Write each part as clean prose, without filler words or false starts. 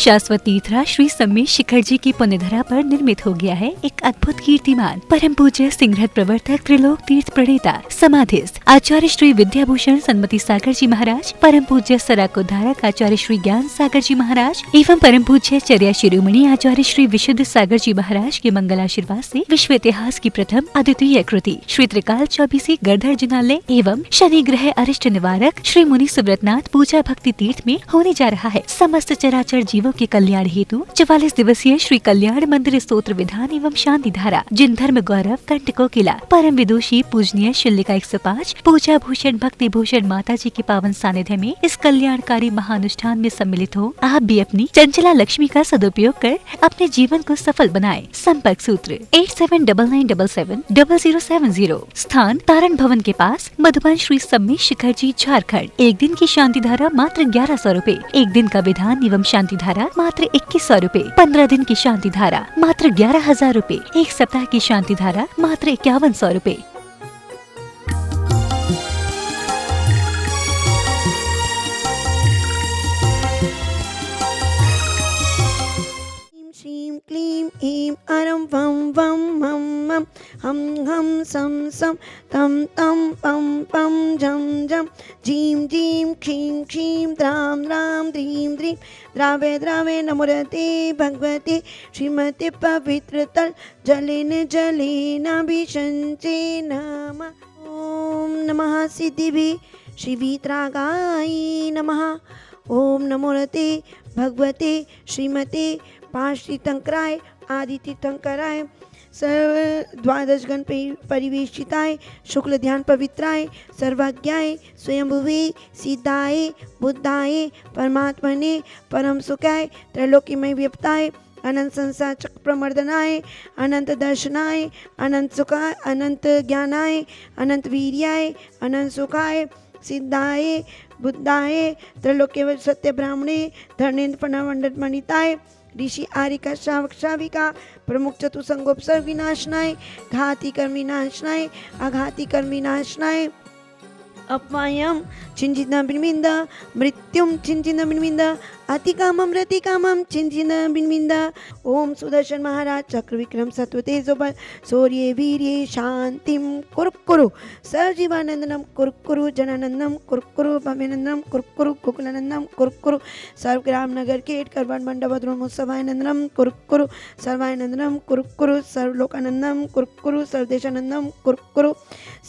शाश्वत तीर्थरा श्री सम्मेश शिखर जी की पुण्यधरा पर निर्मित हो गया है एक अद्भुत कीर्तिमान। परम पूज्य सिंहरथ प्रवर्तक त्रिलोक तीर्थ प्रणेता समाधिस्थ आचार्य श्री विद्याभूषण सन्मति सागर जी महाराज, परम पूज्य सराकोद्धारक आचार्य श्री ज्ञान सागर जी महाराज एवं परम पूज्य चर्या शिरोमणि आचार्य श्री विशुद्ध सागर जी महाराज के मंगलाशीर्वाद से विश्व इतिहास की प्रथम अद्वितीय कृति श्री त्रिकाल चौबीसी गर्धर जिनालय एवं शनि ग्रह अरिष्ट निवारक श्री मुनि सुब्रतनाथ पूजा भक्ति तीर्थ में होने जा रहा है। समस्त चराचर जीवों के कल्याण हेतु 44 दिवसीय श्री कल्याण मंदिर स्तोत्र विधान एवं शांति धारा जिन धर्म गौरव कंटको किला परम विदुषी पूजनीय शिल्लिका 105 पूजा भूषण भक्ति भूषण माता जी के पावन सानिध्य में इस कल्याणकारी महानुष्ठान में सम्मिलित हो आप भी अपनी चंचला लक्ष्मी का सदुपयोग कर अपने जीवन को सफल बनाएं। संपर्क सूत्र 8799770070। स्थान तारण भवन के पास मधुबन श्री सम्मेश शिखर जी झारखंड। एक दिन की शांति धारा मात्र 1100 रूपए, एक दिन का विधान एवं शांति धारा मात्र 2100 रूपए, 15 दिन की शांति धारा मात्र 11,000 रूपए, एक सप्ताह की शांति धारा मात्र 5100 रूपए। श्रीं क्लीं ऐं अरं वं वं मं मं हं हं सं सं तं तं पं पं झं झं जीं जीं क्षीं क्षीं द्रां द्रां द्रीं द्रीं द्रावे द्रावे नमोरते भगवते श्रीमते पवित्रतल जलेन जलेनाभिषञ्चे नमः। ॐ नमः सिद्धिभि श्रीवीतरागाय नमः। ॐ नमोरते भगवते श्रीमते पार्श्वतीर्थंकराय आदितीर्थंकराय सर्व द्वादश गण परिवेशिताय शुक्ल ध्यान पवित्राय सर्वज्ञाय स्वयंभुवे सिद्धाय बुद्धाय परमात्मने परम सुखाय त्रैलोक्यमय व्याप्ताय अनंत संसार चक्र प्रमर्दनाय अनंत दर्शनाय अनंत सुखाय अनंत ज्ञानाय अनंत वीर्याय अनंत सुखाय सिद्धाय बुद्धाय त्रैलोक्य सत्य ब्राह्मणे धर्मेन्द्र फणमंडल मणिताय ऋषि आरिका श्रावक श्राविका प्रमुख चतुसंगोपसर्ग विनाशनाय घाती कर्म विनाशनाय आघाती कर्म विनाशनाय अपवायम चिंचित बिनबिंद मृत्युम चिंचित बिनबिंद अतिकामम रतिकामम चिंचित बिनबिंद। ओम सुदर्शन महाराज चक्र विक्रम सत्व तेजोबल शौर्य वीर्य शांतिम कुरुकुरु सर्वजीवानंदनम कुरुकुरु जनानंदम कुरुकुरु भव्यनंदनम कुरुकुरु कुकुलानंदम कुरुकुरु सर्वग्राम नगर केट करवन मंडपद्रोमोत्सवानंदनम कुरुकुरु सर्वानंदनम कुरुकुरु सर्वलोकानंदम कुरुकुरु सर्वदेशानंदम कुरुकुरु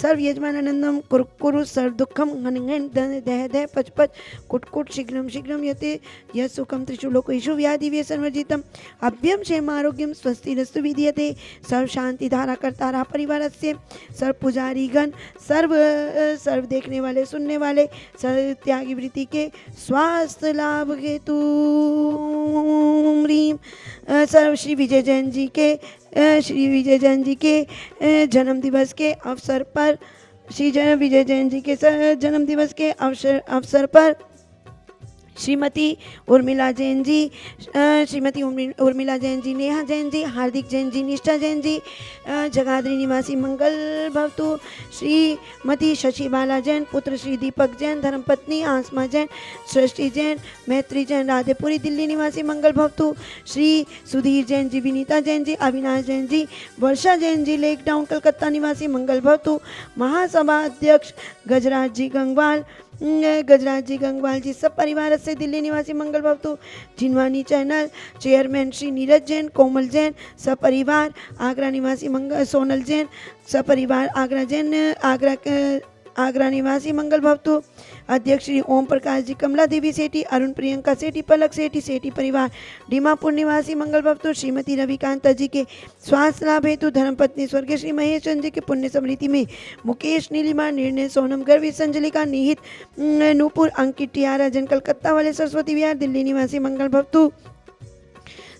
सर्वयजमानानंदम कुरुकुरु सर्वदुःखम घनघन दह दह पच पच कुटकुट शीघ्रम शीघ्रम यते यत्सुखम त्रिषु लोकेषु व्याधि व्यसनवर्जितम अभ्यम क्षेम आरोग्यम स्वस्तिरस्तु विधीयते। सर्व शांति धारा कर्तारा परिवारस्य सर्व पुजारी गण सर्व देखने वाले सुनने वाले सर्व त्यागी वृत्ति के स्वास्थ्य लाभ हेतु सर्व श्री विजय जैन जी के जन्म दिवस के अवसर पर विजय जैन जी के जन्म दिवस के अवसर पर श्रीमती उर्मिला जैन जी नेहा जैन जी हार्दिक जैन जी निष्ठा जैन जी जगाधरी निवासी मंगल भवतु। श्रीमती शशि बाला जैन पुत्र श्री दीपक जैन धर्मपत्नी आसमा जैन सृष्टि जैन मैत्री जैन राधेपुरी दिल्ली निवासी मंगल भवतु। श्री सुधीर जैन जी विनीता जैन जी अविनाश जैन जी वर्षा जैन जी लेक टाउन कलकत्ता निवासी मंगल भवतु। महासभा अध्यक्ष गजराज जी गंगवाल जी सब परिवार से दिल्ली निवासी मंगल भवतु। जिनवानी चैनल चेयरमैन श्री नीरज जैन कोमल जैन सपरिवार आगरा निवासी सोनल जैन सपरिवार आगरा निवासी मंगल भवतु। अध्यक्ष श्री ओम प्रकाश जी कमला देवी सेठी अरुण प्रियंका सेठी पलक सेठी परिवार डीमापुर निवासी मंगल भवतु। श्रीमती रविकांता जी के स्वास्थ्य लाभ हेतु धर्मपत्नी स्वर्गीय श्री महेश चंद्र जी के पुण्य स्मृति में मुकेश नीलिमा निर्णय सोनम गर्वी संजलिका निहित नूपुर अंकित टियारा जन कलकत्ता वाले सरस्वती विहार दिल्ली निवासी मंगल भवतु।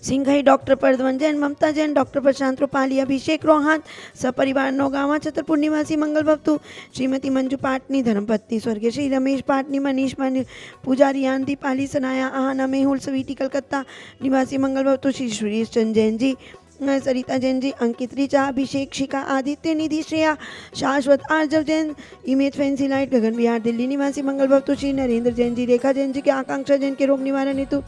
सिंघई डॉक्टर परदवन जैन ममता जैन डॉक्टर प्रशांत रूपाली अभिषेक रोहान सपरिवार नौगावा छतरपुर निवासी मंगल भवतु। श्रीमती मंजू पाटनी धर्मपत्नी स्वर्गीय श्री रमेश पाटनी मनीष पुजारी आंधी पाली सनाया आहाना मेहुल स्वीटी कलकत्ता निवासी मंगल भवतु। श्री सुरेश चंद जैन जी सरिता जैन जी अंकित ऋचा अभिषेक शिखा आदित्य निधि श्रेया शाश्वत आर्जव जैन इमेज फैंसी लाइट गगन विहार दिल्ली निवासी मंगल भवतु। श्री नरेंद्र जैन जी रेखा जैन जी के आकांक्षा जैन के रोग निवारण हेतु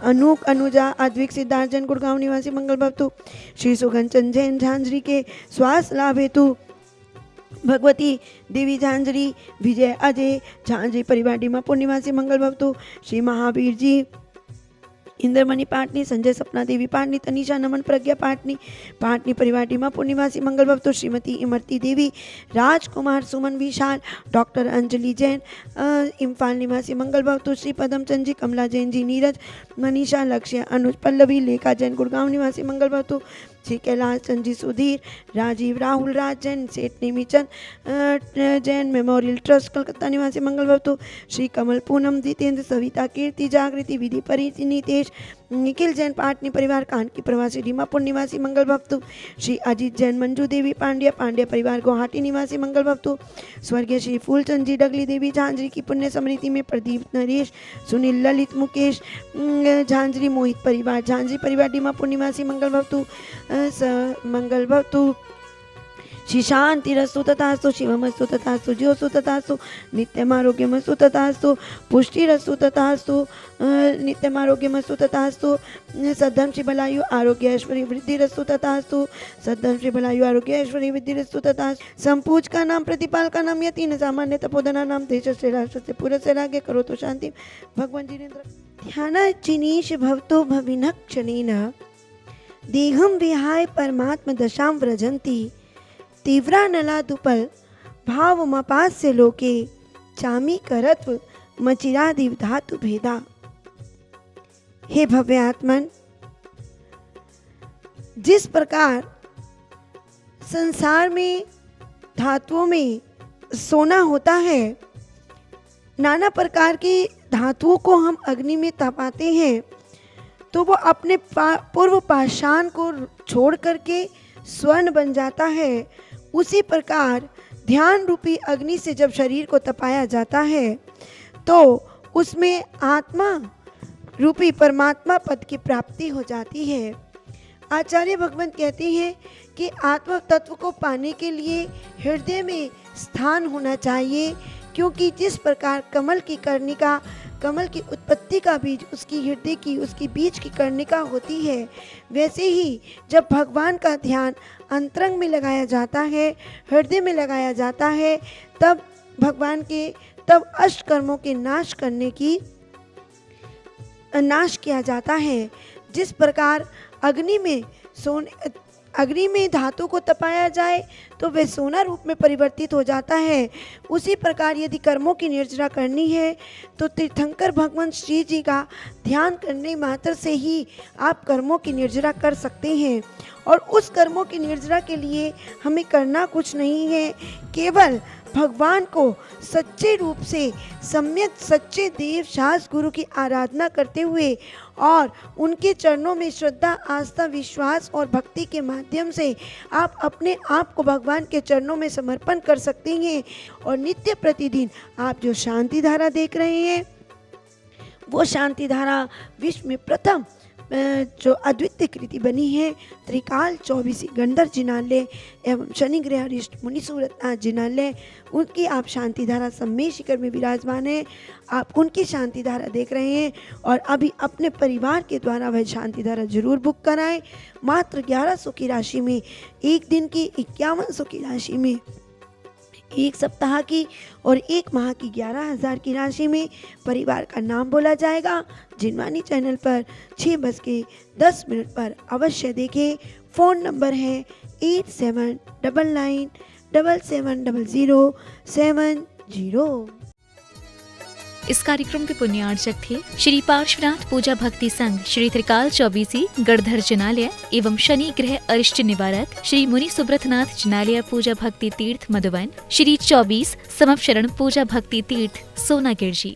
अनूप अनुजा अद्विक सिद्धार्थ जैन गुड़गांव निवासी मंगल भवतु। श्री सुगंचन जैन झांझरी के स्वास्थ्य लाभ हेतु भगवती देवी झांझरी विजय अजय झांझरी परिवार डीमापुर निवासी मंगल भवतु। श्री महावीर जी इंद्रमणि पाटनी संजय सपना देवी पाटनी तनीषा नमन प्रज्ञा पाटनी पाटनी परिवार डीमापुर निवासी मंगल भवतु। श्रीमती इमरती देवी राजकुमार सुमन विशाल डॉक्टर अंजलि जैन इम्फाल निवासी मंगल भवतु। श्री पदम चंद जी कमला जैन जी नीरज मनीषा लक्ष्य अनुज पल्लवी लेखा जैन गुड़गांव निवासी मंगल भवतु। श्री कैलाश चंद जी सुधीर राजीव राहुल राज जैन सेठ नेमीचंद जैन मेमोरियल ट्रस्ट कलकत्ता निवासी मंगल भवतु। श्री कमल पूनम जितेंद्र सविता कीर्ति जागृति विधि परिति नितेश निखिल जैन पाटनी परिवार कानकी प्रवासी डीमापुर निवासी मंगल भवतु। श्री अजीत जैन मंजू देवी पांड्या पांड्या परिवार गुवाहाटी निवासी मंगल भवतु। स्वर्गीय श्री फूलचंद जी डगली देवी झांझरी की पुण्य स्मृति में प्रदीप नरेश सुनील ललित मुकेश झांझरी मोहित परिवार झांझरी परिवार डीमापुर निवासी मंगल भवतु मंगल भवतु। श्री शांतिरस्तु तथास्तु शिवमस्तु तथास्तु ज्योस्तु तथास्तु नित्यमारोग्यमस्तु तथास्तु पुष्टिरस्तु तथास्तु नित्यमारोग्यमस्तु तथास्तु सद्धर्म श्री भलायु आरोग्य ऐश्वर्य वृद्धिरस्तु तथास्तु सद्धर्म श्री भलायु आरोग्य ऐश्वर्य वृद्धिरस्तु तथास्तु। संपूज का नाम प्रतिपाल का नाम यति न सामान्य तपोधना नाम देश से राष्ट्र से पूरा से रागे करो तो शांति भगवान जिनेन्द्र ध्यान चिनीश भवतो भविनः क्षणेन देहम विहाय परमात्म दशाम व्रजंती तीव्रा नलादुपल भाव मपास्य लोके चामी करत्व मचिरादिव धातु भेदा। हे भव्य आत्मन, जिस प्रकार संसार में धातुओं में सोना होता है, नाना प्रकार की धातुओं को हम अग्नि में तपाते हैं तो वो अपने पूर्व पाषाण को छोड़ करके स्वर्ण बन जाता है। उसी प्रकार ध्यान रूपी अग्नि से जब शरीर को तपाया जाता है तो उसमें आत्मा रूपी परमात्मा पद की प्राप्ति हो जाती है। आचार्य भगवंत कहते हैं कि आत्म तत्व को पाने के लिए हृदय में स्थान होना चाहिए, क्योंकि जिस प्रकार कमल की कर्णिका कमल की उत्पत्ति का बीज उसकी हृदय की उसकी बीज की कर्णिका होती है, वैसे ही जब भगवान का ध्यान अंतरंग में लगाया जाता है, हृदय में लगाया जाता है, तब भगवान के तब अष्ट कर्मों के नाश करने की नाश किया जाता है। जिस प्रकार अग्नि में धातु को तपाया जाए तो वे सोना रूप में परिवर्तित हो जाता है, उसी प्रकार यदि कर्मों की निर्जरा करनी है तो तीर्थंकर भगवान श्री जी का ध्यान करने मात्र से ही आप कर्मों की निर्जरा कर सकते हैं। और उस कर्मों की निर्जरा के लिए हमें करना कुछ नहीं है, केवल भगवान को सच्चे रूप से सम्यक सच्चे देव शास्त्र गुरु की आराधना करते हुए और उनके चरणों में श्रद्धा आस्था विश्वास और भक्ति के माध्यम से आप अपने आप को भगवान के चरणों में समर्पण कर सकते हैं। और नित्य प्रतिदिन आप जो शांति धारा देख रहे हैं वो शांति धारा विश्व में प्रथम जो अद्वितीय कृति बनी है त्रिकाल 24 गंधर जिनालय एवं शनि ग्रह हरिष्ठ मुनि सूरतनाथ जिनालय, उनकी आप शांति धारा सम्मेद शिखर में विराजमान है। आप उनकी शांति धारा देख रहे हैं और अभी अपने परिवार के द्वारा वह शांति धारा जरूर बुक कराएं। मात्र 1100 की राशि में, एक दिन की 5100 की राशि में, एक सप्ताह की और एक माह की 11,000 की राशि में परिवार का नाम बोला जाएगा। जिनवानी चैनल पर 6:10 पर अवश्य देखें। फ़ोन नंबर है 8799770070। इस कार्यक्रम के पुण्यार्चक थे श्री पार्श्वनाथ पूजा भक्ति संघ श्री त्रिकाल 24 गढ़धर जिनालय एवं शनि ग्रह अरिष्ट निवारक श्री मुनि सुब्रतनाथ जिनालय पूजा भक्ति तीर्थ मधुबन, श्री 24 समपशरण पूजा भक्ति तीर्थ सोनागिर जी।